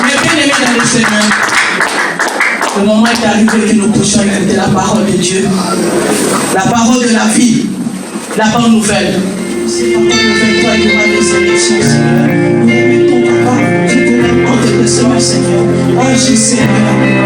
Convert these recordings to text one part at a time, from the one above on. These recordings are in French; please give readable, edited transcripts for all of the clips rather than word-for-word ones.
Mais bien aimé dans le Seigneur, le moment est arrivé que nous puissions écouter la parole de Dieu, la parole de la vie, la bonne nouvelle. C'est pas bonne nouvelle, toi, il y aura des élections, Seigneur. Nous répétons ta parole, tu te lèves en tes semaines, Seigneur. Agis, Seigneur,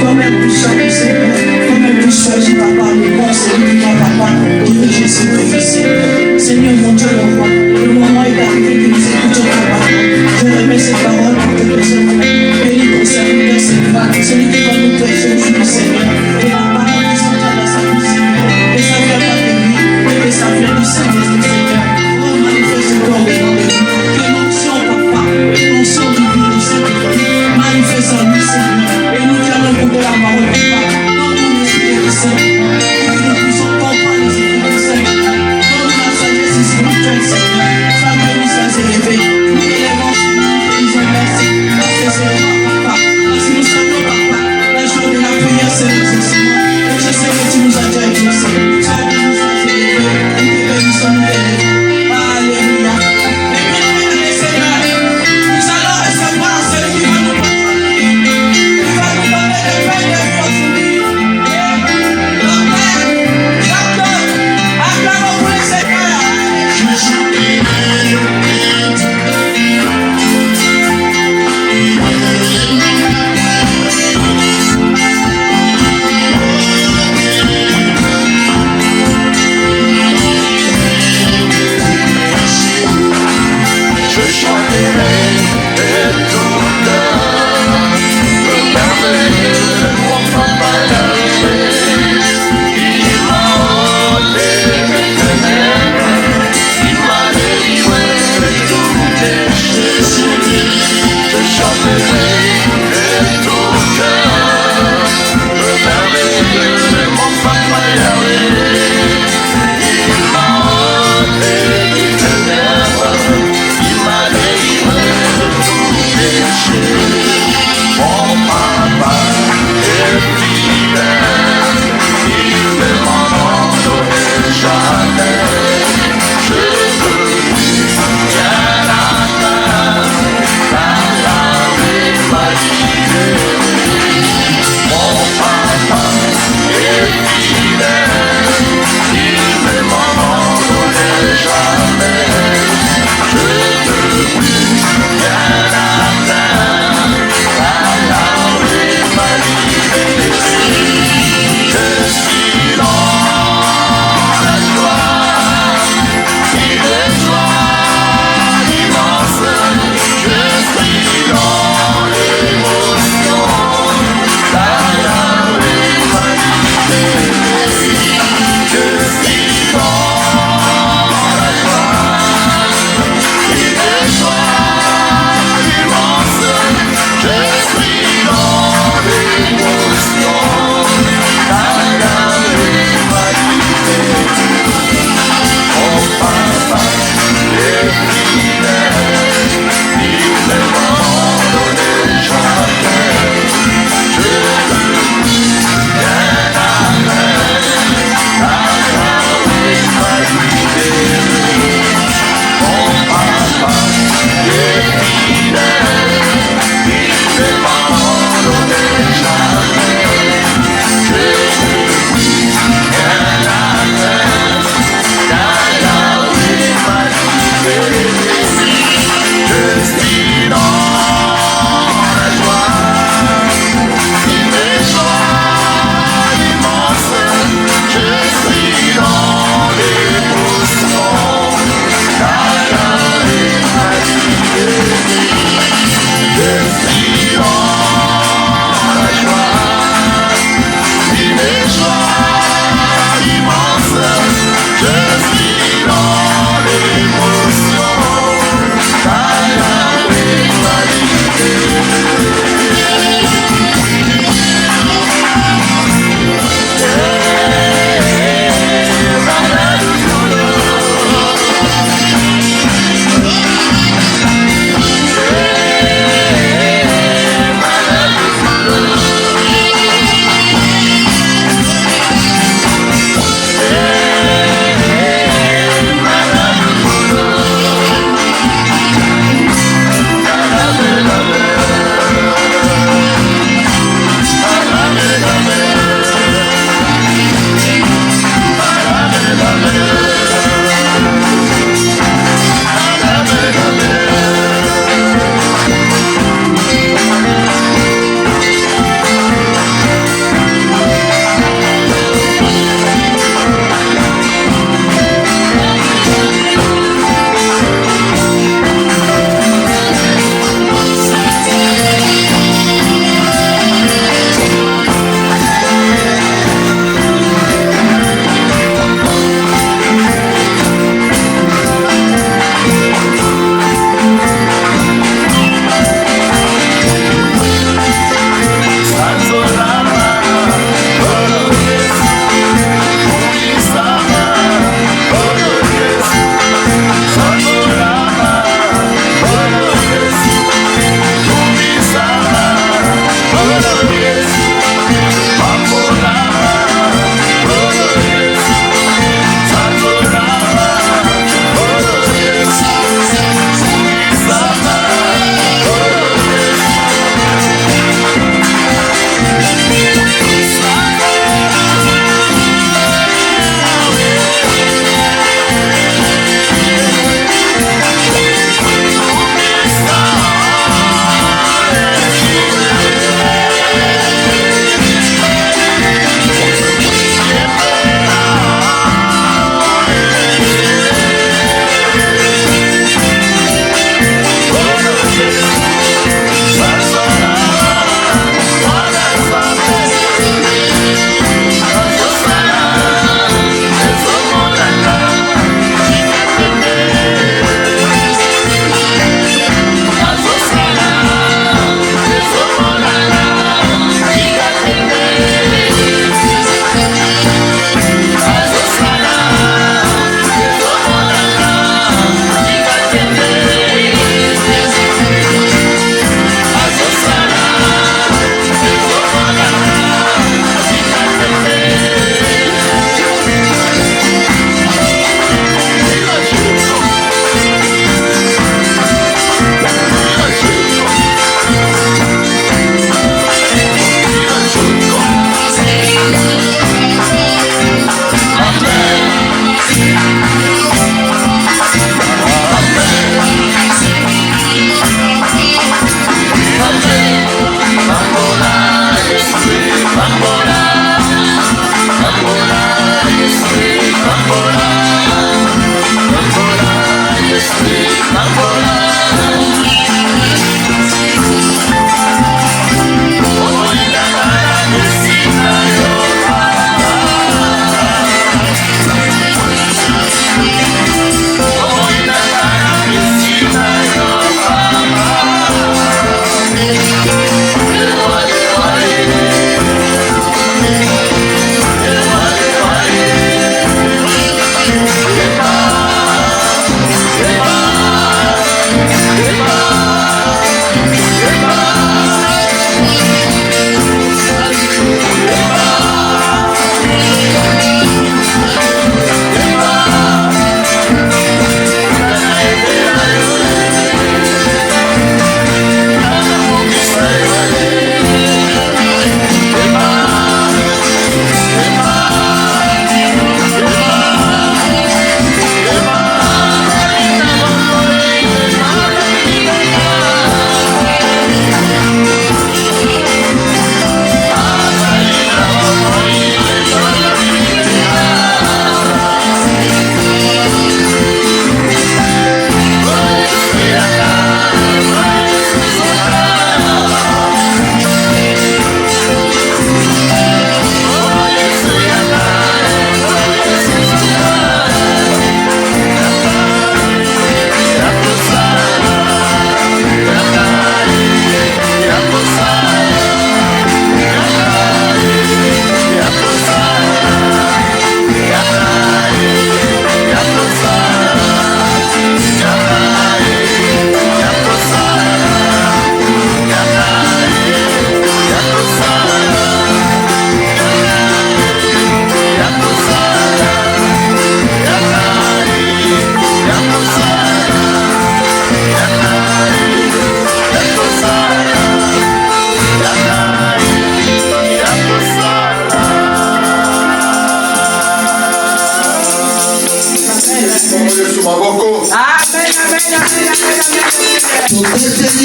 toi-même tu choisis, Seigneur. Toi-même tu choisis, papa, le bon, celui qui va, papa, diriger ce pays, Seigneur. Seigneur, mon Dieu, mon roi, le moment est arrivé que nous écoutons ta parole. Je remets ces paroles en tes semaines. Bénis ton serviteur, Seigneur, celui qui va nous prêcher aujourd'hui, Seigneur. Et la parole qui s'entend dans sa bouche, Seigneur. Et ça vient pas de lui, mais que ça vient du Saint-Esprit, Seigneur. Oh, manifeste-toi au dedans de nous. Que l'onction, papa, l'onction du Saint-Esprit manifeste en lui, Seigneur. Et nous allons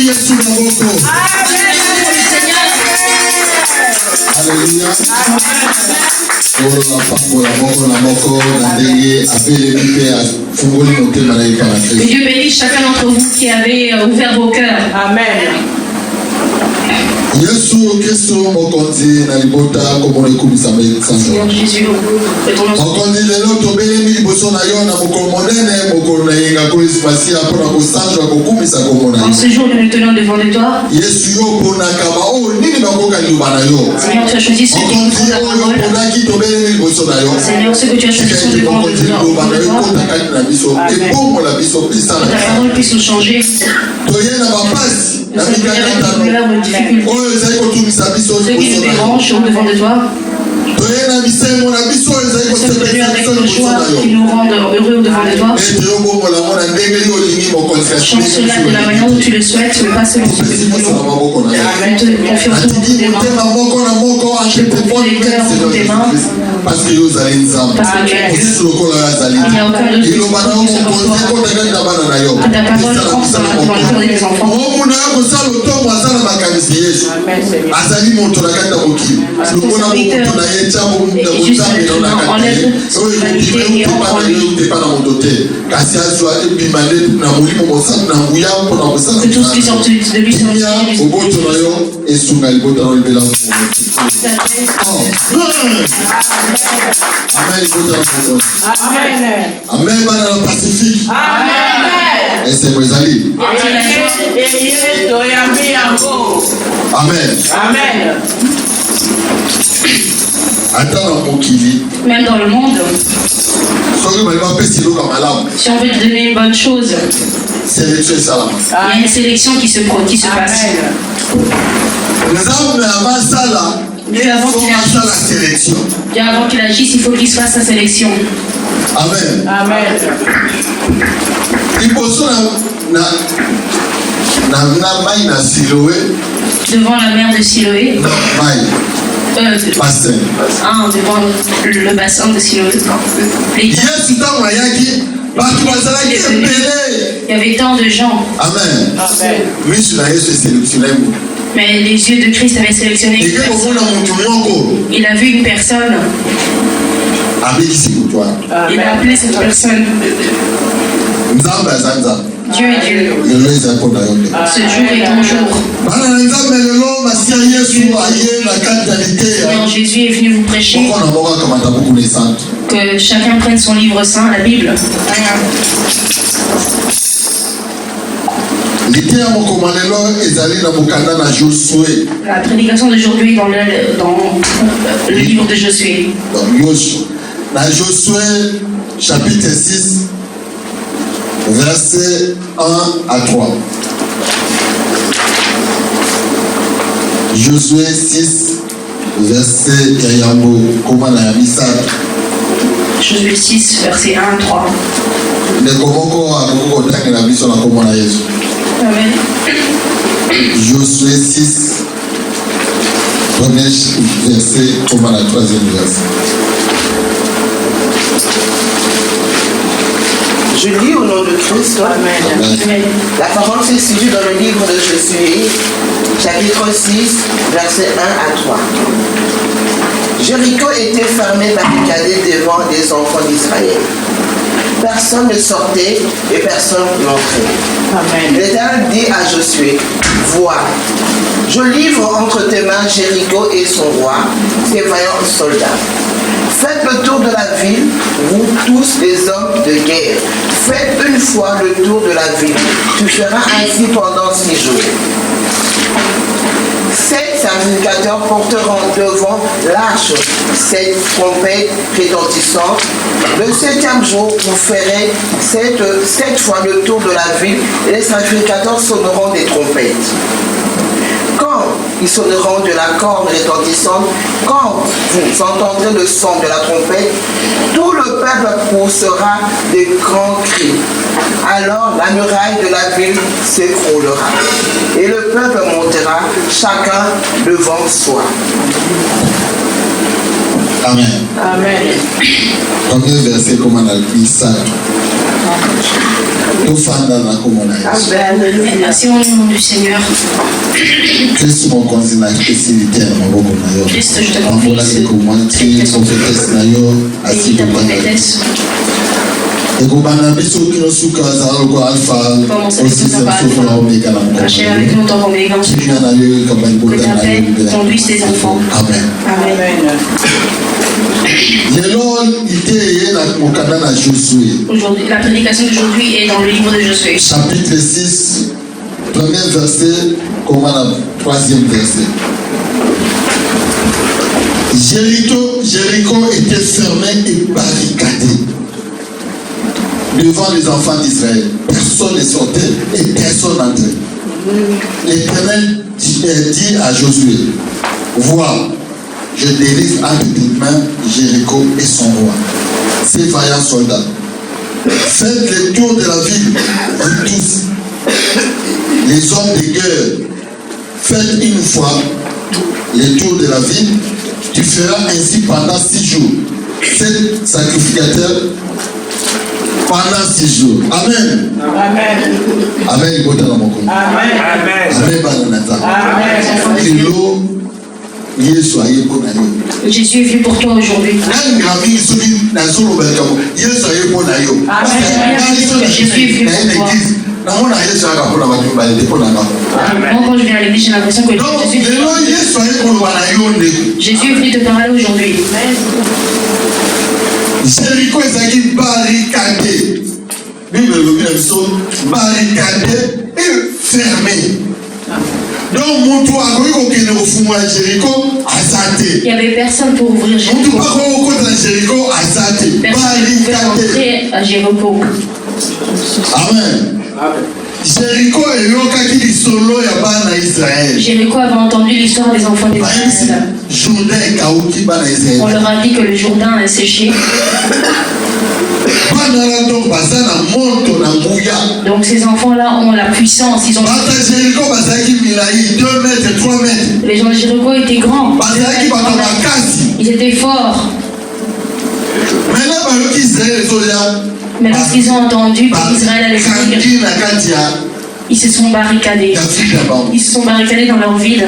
Yesu na moko. Alléluia. Que Dieu bénisse chacun d'entre vous qui avez ouvert vos cœurs. Amen. Yesu Kristo mokonzi na libota komona ekumisa Seigneur Jésus, mokonzi lelo tobelemi liboso na yo na mokolo monene mokolo na yenga koesipasia mpona kosanjwa kokumisa komona en ce jour nous nous tenons devant de toi. Yesu yo ponaka baoyo nini bakoka liloba na yo Seigneur, tu as choisi ceux qui nous font ta parole. ponaki tobelemi liboso na yo Seigneur, ceux que tu as choisi sont devant de liloba na yo toi. kotakaki na biso ebongola biso pesa Que ta parole puisse nous changer. toye na bapasi Nous sommes venus avec nos douleurs, nos difficultés. oyo ezali kotumisa biso Ceux qui nous liboso na yo dérangent sont devant de toi. toye na bisengo na biso oyo ezali Nous sommes venus kosepelisa avec biso nos liboso choix na yo qui nous rendent heureux devant de toi. ete yobongola ngo na ndenge yo olingi mokonzi Change cela de la manière où tu le souhaites, mais pas selon ce que nous na voulons. maboko na yo Nous te confions tout atiki dans tes mains. motema moko na moko parce que yo ozali nzambe Parce que tu es Dieu. yesu lokola oyo azali Il n'y a aucun autre liloba na yo mokonzi ekotakaki na bana na yo Que ta parole rentre dans le cœur de mes enfants. omuna yo kosala otombo aza na makanisi yesu Amen, Seigneur. azali moto na kati na mokili lokola moto na ye tia nzambe no na kati na ye oyo ekokima eutepa na yo eutepa na moto te kasi azwa ebima nde na molimo mosantu na nguya mpona kosala Que tout ce qui sort de lui soit kimia boboto na yo esunga libota na libela amen libota na moto Amen. amen bana na pacifique Amen. esengo ezali amen Amen. ata na mokili Même dans le monde, soki balingi bapesi eloko ya malamu si on veut te donner une bonne chose, sélection esalama il y a une sélection qui se passe. nzambe avasala Dieu, avant qu'il agisse, asala sélection Dieu, avant qu'il agisse, il faut qu'il se fasse sa sélection. amen Amen. liboso na mai na siloe Devant la mer de Siloé, na mai bassin devant le bassin de Siloé, yesu ntango ayaki bato bazalaki ebele il y avait tant de gens, amen Amen. misu na yesu esélectionne mo mais les yeux de Christ avaient sélectionné une eke personne. komona motu moko Il a vu une personne, abekisi motu wana il a appelé cette personne. nzambe aza nzambe Dieu est Dieu. lelo eza mpo na yo te Ce jour est ton jour. bana na nzambe lelo masiya yesu aye na kati ya liteya Seigneur Jésus est venu vous prêcher moko na moko akamata buku na esante que chacun prenne son livre saint, la Bible. liteya mokoma lelo ezali na mokanda na josue La prédication d'aujourd'hui est dans le livre de Josué. na josue chapitre 6 verset 1 à 3 Josué 6 verset ya yango koma na ya misato Josué 6, verset 1 à 3. ndeko moko akoki kotangela biso na kombo na yesu Amen. Josué 6 premier verset koma na 3e verset. Je lis au nom de Christ. Amen. Amen. La parole se situe dans le livre de Josué, chapitre 6, versets 1 à 3. Jéricho était fermé, barricadé devant les enfants d'Israël. Personne ne sortait et personne n'entrait. Amen. L'Éternel dit à Josué, vois, je livre entre tes mains Jéricho et son roi, ses vaillants soldats. Faites le tour de la ville, vous tous les hommes de guerre. Faites une fois le tour de la ville. Tu feras ainsi pendant 6 jours. 7 sacrificateurs porteront devant l'arche 7 trompettes retentissantes. Le 7e jour, vous ferez 7 fois le tour de la ville et les sacrificateurs sonneront des trompettes. Quand ils sonneront de la corne retentissante, quand vous entendrez le son de la trompette, tout le peuple poussera des grands cris. Alors la muraille de la ville s'écroulera et le peuple montera, chacun devant soi. Amen. Amen. Premier verset koma na misato tofanda na kombo na Yesu. Merci au nom du Seigneur. Kristo mokonzi na esilite na maboko na yo. Christ, je te confie Pambola likomwaki prophétesse na yo ta asibobana. prophétesse. ekobanda biso kino suka azala loko alpha osisefoko na omeka na Marcher avec nous dans ton élégance. mokoinga na yo ekamba libota Que ta na paix yo conduise tes enfants. amen. Amen. lelo ite eye na mokanda na Josue Aujourd'hui, la prédication d'aujourd'hui est dans le livre de Josué. chapitre 6 premier verset koma na troisième verset. Jéricho était fermé et barricadé devant les enfants d'Israël. Personne ne sortait et personne n'entrait. L'Éternel dit à Josué, vois, je délivre entre tes mains Jéricho et son roi, ces vaillants soldats. Faites le tour de la ville, vous tous, les hommes de guerre. Faites une fois le tour de la ville. Tu feras ainsi pendant 6 jours. 7 sacrificateurs pendant 6 jours. Amen. Amen. Amen. Amen. Amen. Bananata. Amen. Lelo Yesu ayeko na yo. Jésus est venu pour toi aujourd'hui. Nani ngami soki na solo bakamo. Yesu ayeko na yo. Jésus est venu pour toi. Namona Yesu akapona batu balete pona ngamo. Moi, quand je viens à l'église, j'ai l'impression que Donc Jésus lelo Yesu ayeko na yo ndeko. Jésus est venu te parler aujourd'hui. Jéricho ezalaki barricadé. Bible elobi na biso barricadé et fermé. Donc moto akoki kokende kofungola Jéricho aza te. Il n'y avait personne pour ouvrir Moto Jéricho. akoki kokota Jéricho aza te. Personne ne pouvait Barricadé. entrer à Jéricho. Amen. Jéricho eyokaki lisolo ya bana Israël. Jéricho avait entendu l'histoire des enfants bayebisi d'Israël. Jourdain ekauki bana On Israël. leur a dit que le Jourdain est séché. Bana wana donc baza na moto na nguya. Donc ces enfants-là ont la puissance. Ils ont... Bata Jéricho bazalaki milai 2 mètres 3 mètres. Les gens de Jéricho étaient grands. Bazalaki bato makasi. Ils étaient forts. Maintenant bayoki Israël ezoya. Mais lorsqu'ils ont entendu qu'Israël allait venir, bakangi na kati ya ils se sont barricadés. ya ville na bango. Ils se sont barricadés dans leur ville.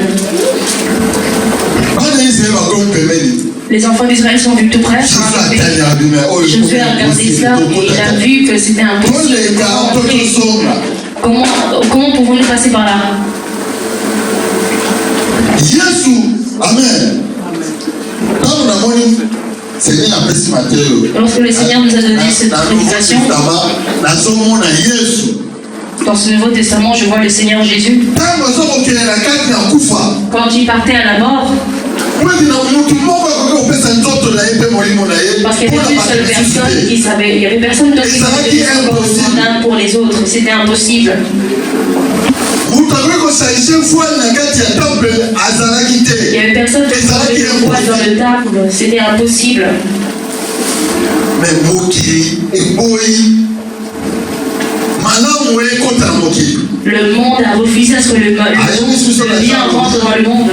Bana Israël bakomi pembeni. Les enfants d'Israël sont venus tout près. Josué atali abimi oyo Josué a regardé ça et il a vu que c'était impossible. toleka to tozonga. Comment pouvons-nous passer par là? Yesu amen. Ntango namoni Seigneur apesi mateyo. Lorsque le Seigneur nous a donné cette prédication, nazomona Yesu. dans ce Nouveau Testament, je vois le Seigneur Jésus. Ntango azokokende na kati ya kufa. Quand il partait à la mort, Mwezi na mutu moko akoki kopesa nzoto na ye mpe molimo na ye. parce qu'il y avait une seule personne qui savait, il y avait personne d'autre qui savait l'un pour les autres. C'était impossible. Mutu akoki kosalise voile na kati ya temple azalaki Il te. y avait personne qui savait le poids dans le temple. C'était impossible. Mais mokili eboyi malamu ekota na mokili. Le monde a refusé à ce que le bien rentre dans le monde.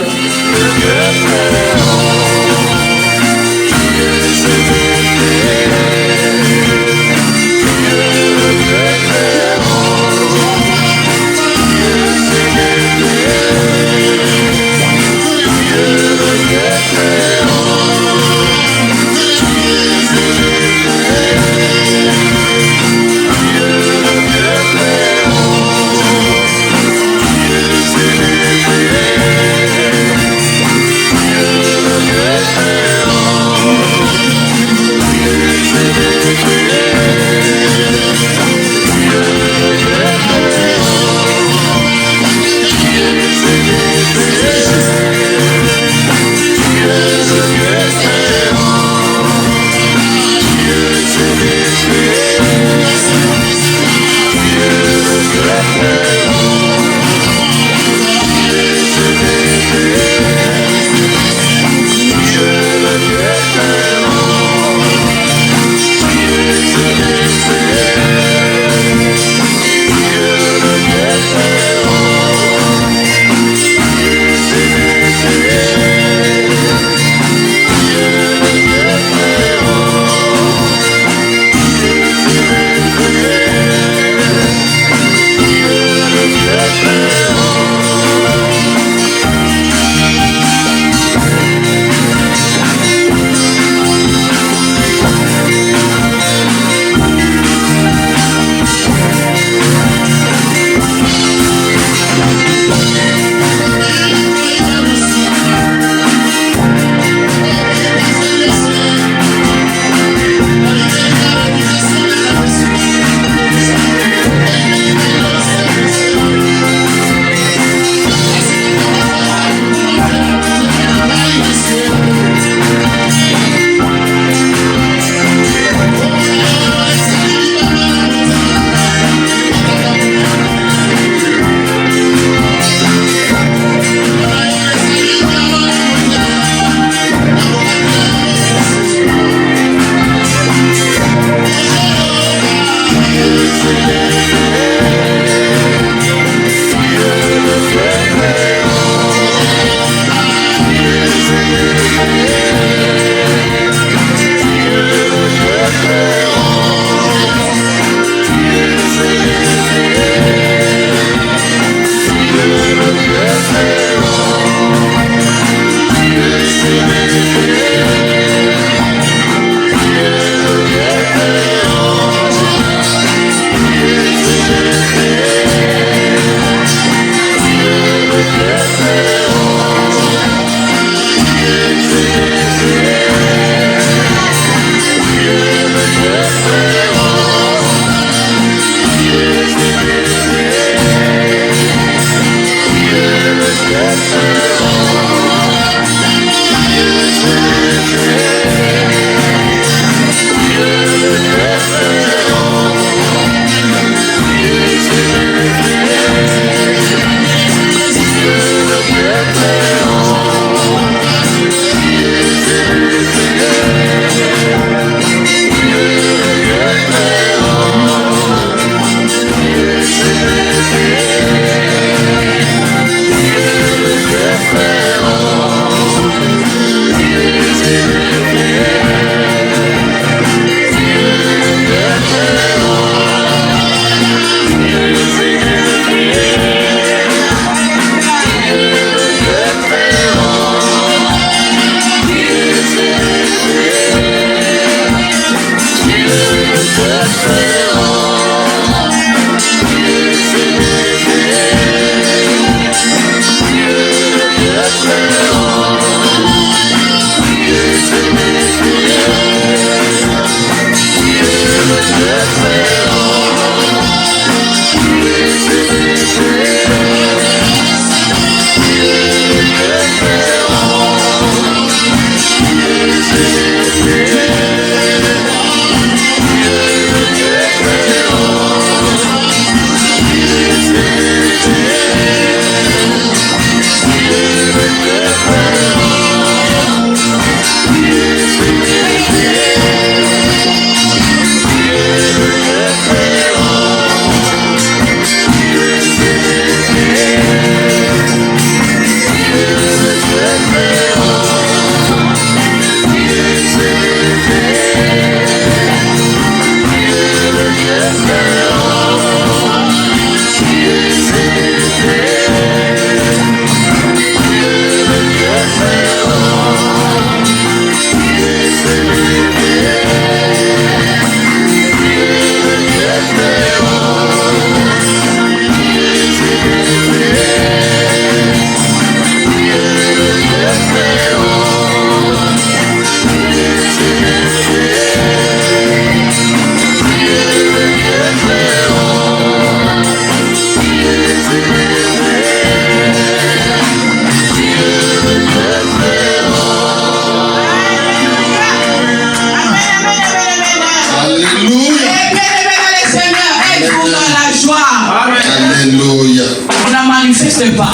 manifeste pas.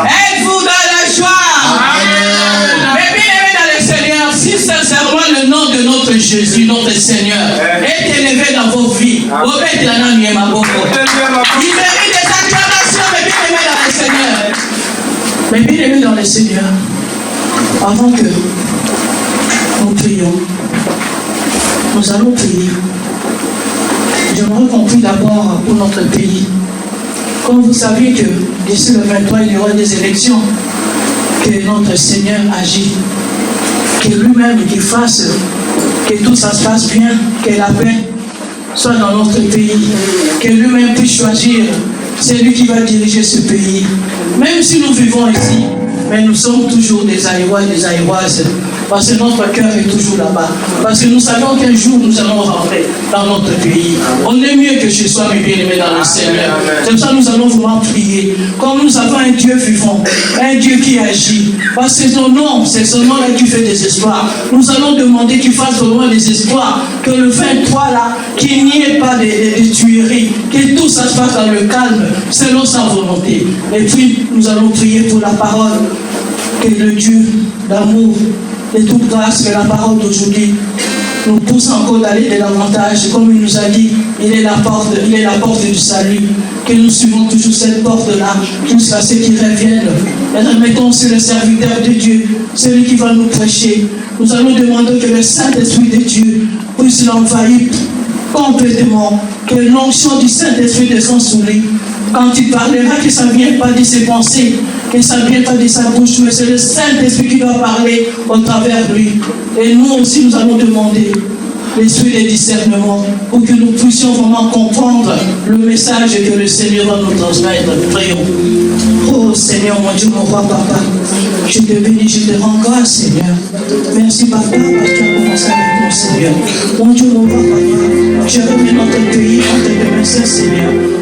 Êtes-vous dans la joie? Mais bien aimé dans le Seigneur, si sincèrement le nom de notre Jésus, notre Seigneur, est élevé dans vos vies, il mérite des acclamations, mais bien aimé dans le Seigneur. Mais bien aimé dans le Seigneur, avant que nous prions, nous allons prier. J'aimerais qu'on prie d'abord pour notre pays. Comme vous savez que d'ici le 23, il y aura des élections, que notre Seigneur agit, que lui-même il fasse, que tout ça se passe bien, que la paix soit dans notre pays, que lui-même puisse choisir, c'est lui qui va diriger ce pays. Même si nous vivons ici, mais nous sommes toujours des Aïrois, des Aïroises, parce que notre cœur est toujours là-bas. Parce que nous savons qu'un jour nous allons rentrer dans notre pays. On est mieux que chez soi, mes bien-aimés dans le Seigneur. C'est pour ça que nous allons vraiment prier. Comme nous avons un Dieu vivant, un Dieu qui agit. Parce que son nom, c'est son nom-là qui fait des espoirs. Nous allons demander qu'il fasse vraiment des espoirs. Que le 23 là, qu'il n'y ait pas de tueries. Que tout ça se passe dans le calme, selon sa volonté. Et puis, nous allons prier pour la parole. Que le Dieu d'amour, de toute grâce, que la parole d'aujourd'hui nous pousse encore d'aller de l'avantage. Comme il nous a dit, il est la porte du salut. Que nous suivons toujours cette porte-là, jusqu'à ce qu'il revienne. Et remettons sur le serviteur de Dieu, celui qui va nous prêcher. Nous allons demander que le Saint-Esprit de Dieu puisse l'envahir complètement. Que l'onction du Saint-Esprit descende sur lui. Quand il parlera, que ça ne vient pas de ses pensées, que ça ne vient pas de sa bouche, mais c'est le Saint-Esprit qui doit parler au travers de lui. Et nous aussi, nous allons demander l'esprit de discernement, pour que nous puissions vraiment comprendre le message que le Seigneur va nous transmettre. Prions. Oh Seigneur, mon Dieu, mon roi, papa, je te bénis, je te rends grâce, Seigneur. Merci, papa, parce que tu as commencé avec nous, Seigneur. Mon Dieu, mon roi, papa, je remets notre pays entre tes mains, Seigneur.